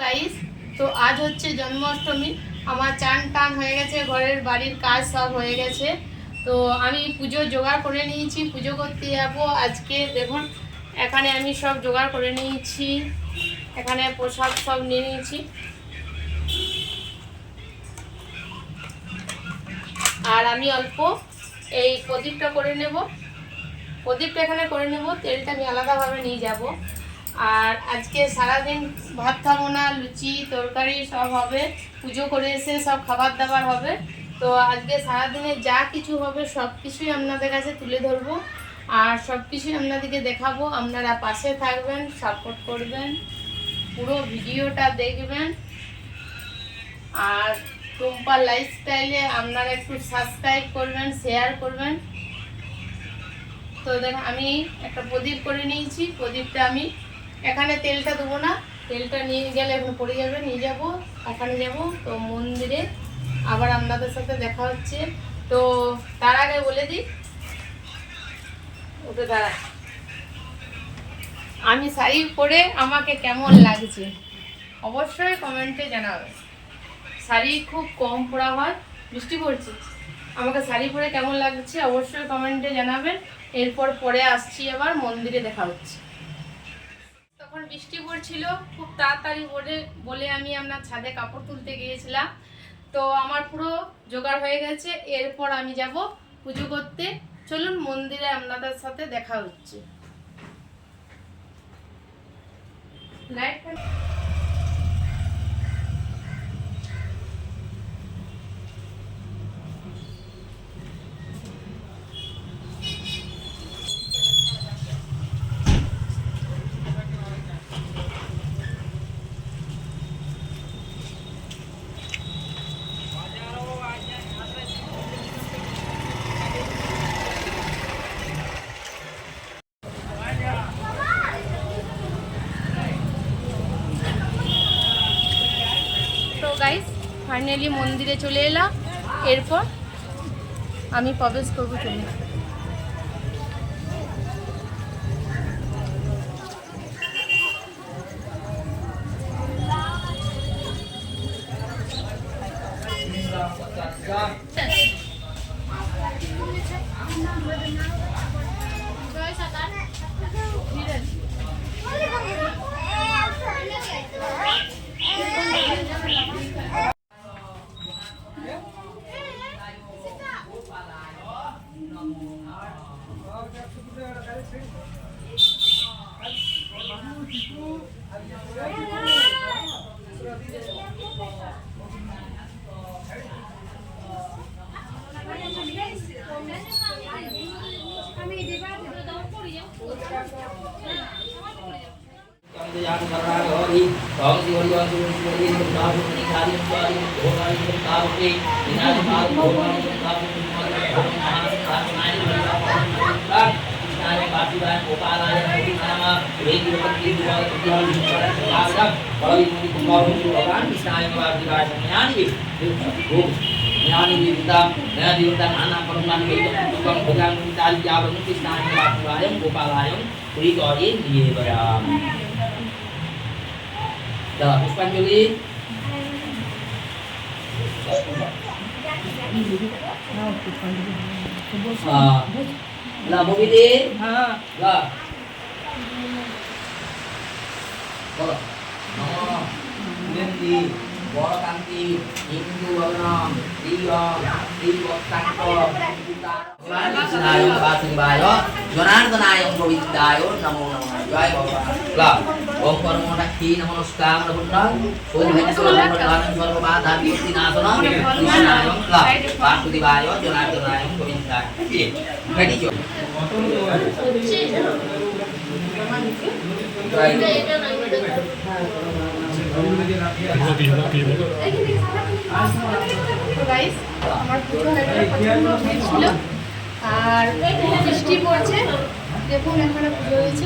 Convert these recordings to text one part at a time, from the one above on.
Guys, তো আজ হচ্ছে জন্মাষ্টমী। আমার চান টান হয়ে গেছে, ঘরের বাড়ির কাজ সব হয়ে গেছে। তো আমি পুজো জোগাড় করে নিয়েছি, পুজো করতে যাব আজকে। দেখুন এখানে আমি সব জোগাড় করে নিয়েছি, এখানে প্রসাদ সব নিয়ে নিয়েছি। আর আমি অল্প এই প্রদীপটা করে নেব, প্রদীপটা এখানে করে নেব, তেলটা আমি আলাদাভাবে নিয়ে যাব। আর আজকে সারাদিন ভাত খাবো না, লুচি তরকারি সব হবে, পুজো করে এসে সব খাবার দাবার হবে। তো আজকে সারাদিনে যা কিছু হবে সব কিছুই আপনাদের কাছে তুলে ধরবো, আর সব কিছুই আপনাদেরকে দেখাবো। আপনারা পাশে থাকবেন, সাপোর্ট করবেন, পুরো ভিডিওটা দেখবেন। আর টুম্পা লাইফস্টাইলে আপনারা একটু সাবস্ক্রাইব করবেন, শেয়ার করবেন। তো দেখেন আমি একটা প্রদীপ করে নিয়েছি, প্রদীপটা আমি এখানে তেলটা দেবো না, তেলটা নিয়ে গেলে এখন পড়ে যাবে, নিয়ে যাব এখানে যাব। তো মন্দিরে আবার আপনাদের সাথে দেখা হচ্ছে। তো তার আগে বলে দিই, ওকে দাঁড়া, আমি শাড়ি পরে আমাকে কেমন লাগছে অবশ্যই কমেন্টে জানাবে। শাড়ি খুব কম পরা হয়, বৃষ্টি পড়ছে, আমাকে শাড়ি পরে কেমন লাগছে অবশ্যই কমেন্টে জানাবেন। এরপর পরে আসছি, আবার মন্দিরে দেখা হচ্ছে। তখন বৃষ্টি পড়ছিল, খুব তাড়াতাড়ি বলে আমি আপনার ছাদে কাপড় তুলতে গিয়েছিলাম। তো আমার পুরো জোগাড় হয়ে গেছে, এরপর আমি যাব পুজো করতে। চলুন মন্দিরে আপনাদের সাথে দেখা হচ্ছে। লাইট গাইস, ফাইনালি মন্দিরে চলে এলাম, এরপর আমি প্রবেশ করবো। চলে Nyani diundang, ya diundang anak perempuan itu tukang pegang tali jabang itu istana batu ayam, gopal ayam, beri koin di barang. Dah, Puspan Juli. Lah, mau pilih? Lah. Kalau, nanti. Bora kanti, Hindu orang, dia kantor, Sinayong Pasing Bayo, Jonan Tanayong Provindayo, Namo Joy Baba. Lah, Om Parmo Nakhi Namo Nuskam Nabunang, Om Heksulam Perlahan Sorba Tapi Tinasana, Sinayong lah, Pasuti Bayo, Jonan Tanayong Provindayo. Ready Jo. আমার পুজো হয়েছিল আর বৃষ্টি পড়ছে, দেখুন এখানে পুজো হয়েছে।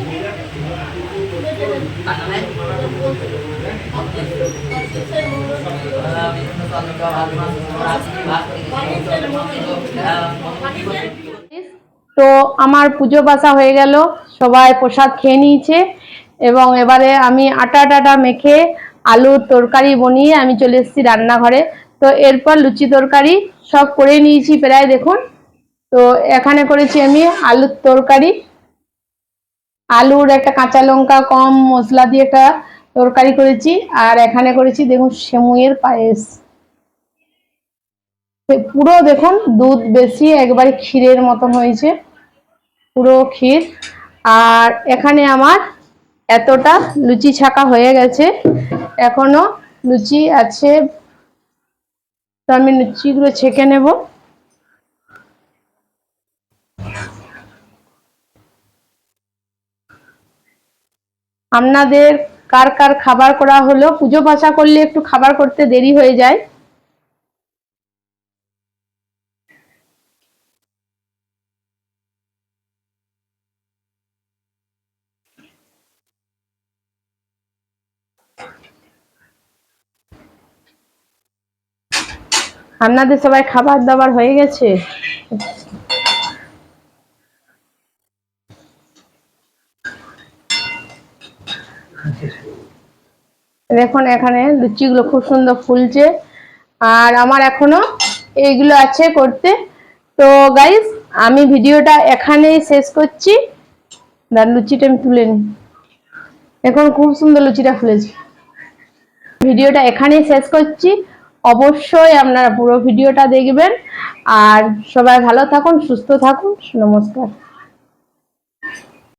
তো আমার পুজো বাসা হয়ে গেল, সবাই প্রসাদ খেয়ে নিয়েছে এবং এবারে আমি আটা মেখে আলুর তরকারি বানিয়ে আমি চলে এসেছি রান্নাঘরে। তো এরপর লুচি তরকারি সব করে নিয়েছি প্রায়, দেখুন। তো এখানে করেছি আমি আলুর তরকারি, আলুর একটা কাঁচা লঙ্কা কম মশলা দিয়ে একটা তরকারি করেছি। আর এখানে করেছি দেখুন সেমুইয়ের পায়েস, পুরো দেখুন দুধ বেশি একবারে ক্ষীরের মতন হয়েছে, পুরো ক্ষীর। আর এখানে আমার এতটা লুচি ছাকা হয়ে গেছে, এখনো লুচি আছে, তো আমি লুচিগুলো ছেঁকে নেব। আপনাদের কার কার খাবার করা হলো? পুজো পাশা করলে একটু খাবার করতে দেরি হয়ে যায়। আপনাদের সবাই খাবার দাবার হয়ে গেছে? দেখুন এখানে লুচিগুলো খুব সুন্দর ফুলছে, আর আমার এখনো এইগুলো আছে করতে। তো গাইস, আমি ভিডিওটা এখানেই শেষ করছি। লুচিটা আমি তুলে নিই, এখন খুব সুন্দর লুচিটা ফুলেছে। ভিডিওটা এখানেই শেষ করছি, অবশ্যই আপনারা পুরো ভিডিওটা দেখবেন। আর সবাই ভালো থাকুন, সুস্থ থাকুন, নমস্কার।